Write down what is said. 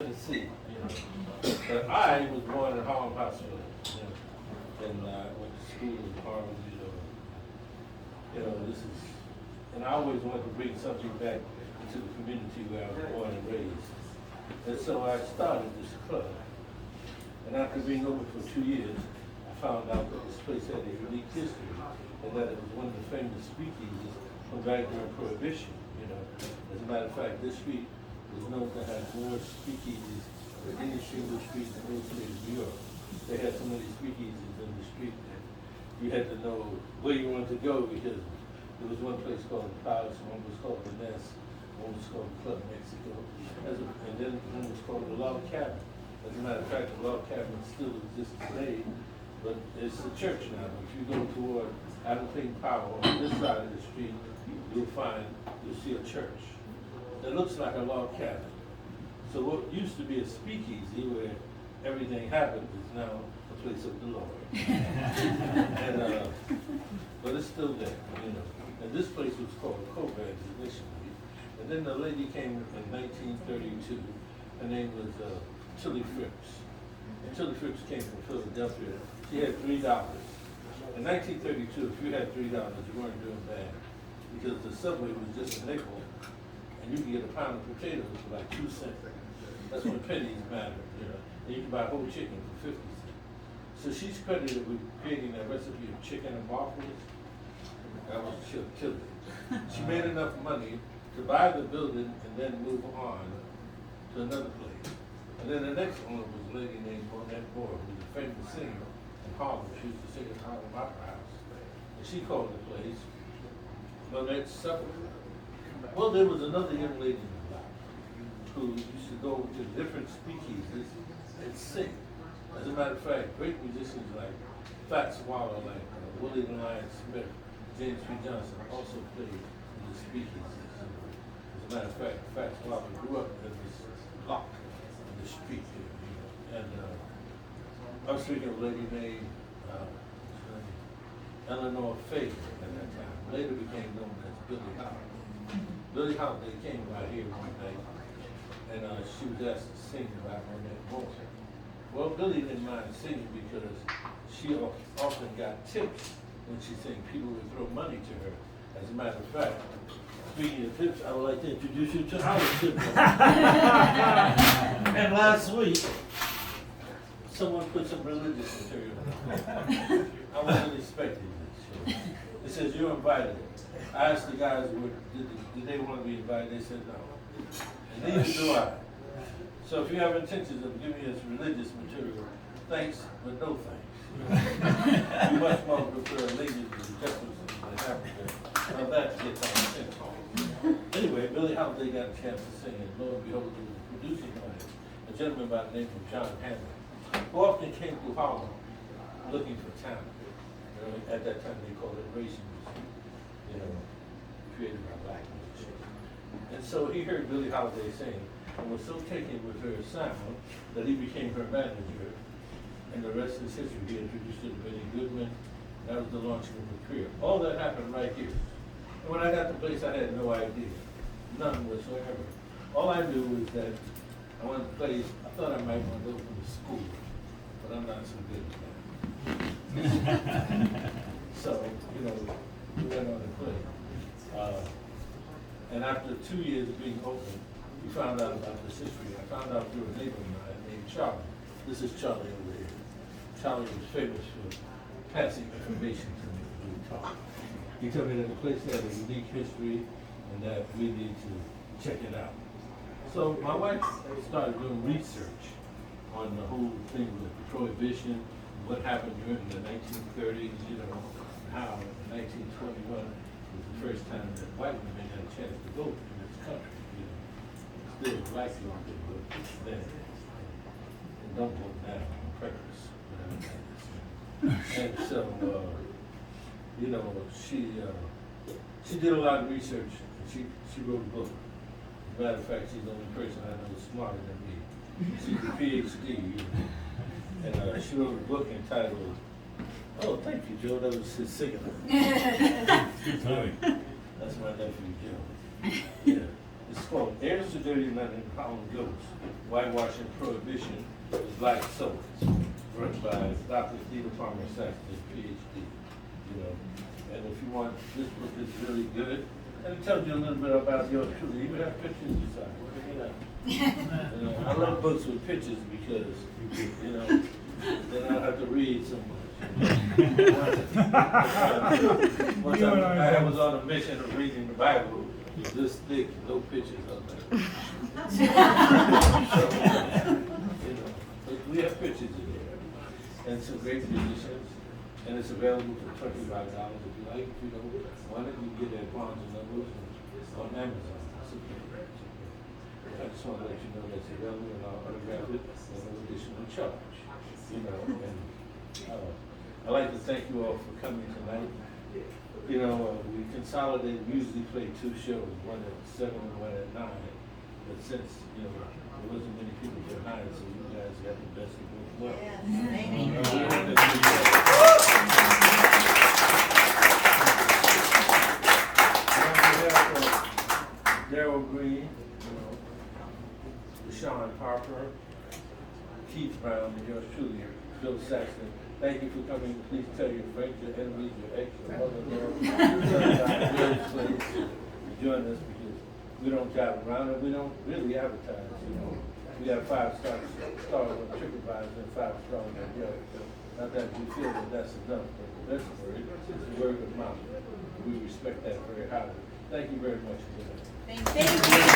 Tennessee, But I was born in Harlem Hospital, and I went to school in Harlem, this is, and I always wanted to bring something back to the community where I was born and raised. And so I started this club. And after being open for 2 years, I found out that this place had a unique history, and that it was one of the famous speakeasies from back during Prohibition, As a matter of fact, this street was known to have more speakeasies than any single street in the state of New York. They had so many speakeasies in the street that you had to know where you wanted to go, because there was one place called the Palace, one was called the Nest, one was called Club Mexico, and then one was called the Log Cabin. As a matter of fact, the Log Cabin still exists today, but it's a church now. If you go toward Adequate Power on this side of the street, you'll see a church that looks like a log cabin. So what used to be a speakeasy where everything happened is now a place of the Lord. But it's still there, And this place was called Coburn's initially. And then the lady came in 1932. Her name was Tilly Phipps. And Tilly Phipps came from Philadelphia. She had $3. In 1932, if you had $3, you weren't doing bad, because the subway was just a nickel, and you could get a pound of potatoes for like 2 cents. That's when pennies mattered, And you could buy a whole chicken for 50 cents. So she's credited with creating that recipe of chicken and waffles. That was Tilly. She made enough money to buy the building and then move on to another place. And then the next owner was a lady named Monette Moore, who was a famous singer in Harlem. She used to sing at Harlem Opera House. And she called the place Monette's Supper. Well, there was another young lady in the block who used to go to different speakeasies and sing. As a matter of fact, great musicians like Fats Waller, like Willie the Lion Smith, James P. Johnson also played in the speakeasies. As a matter of fact, Fats Waller grew up in this block in the street here, And I was speaking of a lady named Eleanor Fagan at that time. Later became known as Billie Holiday. Billie Holiday came by here one night, and she was asked to sing about Monette Moore. Well, Billie didn't mind singing because she often got tips when she sang. People would throw money to her. As a matter of fact, speaking of tips, I would like to introduce you to our tip. And last week, someone put some religious material on. I wasn't expecting this. It says you're invited. I asked the guys, did they want to be invited? They said no. And neither do I. So if you have intentions of giving us religious material, thanks, but no thanks. You much more prefer ladies and gentlemen than Africa. Now that gets our attention. Anyway, Billie Holiday got a chance to sing, and lo and behold, he was producing on it. A gentleman by the name of John Hammond, who often came to Harlem looking for talent. At that time, they called it race music, created by black musicians. And so he heard Billie Holiday sing, and was so taken with her sound that he became her manager, and the rest is history. He introduced her to Benny Goodman. That was the launching of her career. All that happened right here. And when I got the place, I had no idea, none whatsoever. All I knew was that I wanted to play. I thought I might want to go from the school, but I'm not so good at that. So, we went on to play. And after 2 years of being open, we found out about this history. I found out through a neighbor of mine named Charlie. This is Charlie over here. Charlie was famous for passing information to me when we talked. He told me that the place had a unique history and that we need to check it out. So my wife started doing research on the whole thing with Prohibition, what happened during the 1930s, how in 1921 was the first time that white women had a chance to vote in this country. Still black people did vote then. And don't vote now on purpose. And so, she did a lot of research, and she wrote a book. As a matter of fact, she's the only person I know smarter than me. She's a PhD, and she wrote a book entitled, oh, thank you, Joe, that was his signature. That's my nephew, Joe. Yeah, it's called Heirs to Dirty Linen, Harlem Ghosts, Whitewashing Prohibition with Black Souls, written by Dr. Theda Palmer Saxton, PhD. You know, and if you want, this book is really good. And it tells you a little bit about yours truly. You even have pictures inside. You know, I love books with pictures because, you know, then I don't have to read so much. One time I was on a mission of reading the Bible, this thick, no pictures of it. You know, but we have pictures in there, and some great musicians, and it's available for $25 if you like. If you don't want it, you can get it at Barnes and Noble on Amazon. It's okay. I just want to let you know that's available, and I'll autograph it at no additional charge. You know, and I'd like to thank you all for coming tonight. You know, we consolidated, we usually play 2 shows, one at 7 and one at 9. But since, you know, there wasn't many people behind, so you guys got the best of both worlds. Daryl Green, you know, Deshaun Harper, Keith Brown, and yours truly, Bill Saxton. Thank you for coming. Please tell your friends, your enemies, your ex, your mother-in-law, to join us because we don't drive around and we don't really advertise. You know, we have 5 stars on TripAdvisor and 5 stars on Yelp. Not that we feel that that's enough, but the best word is the word of mouth. We respect that very highly. Thank you very much for that. Thank you.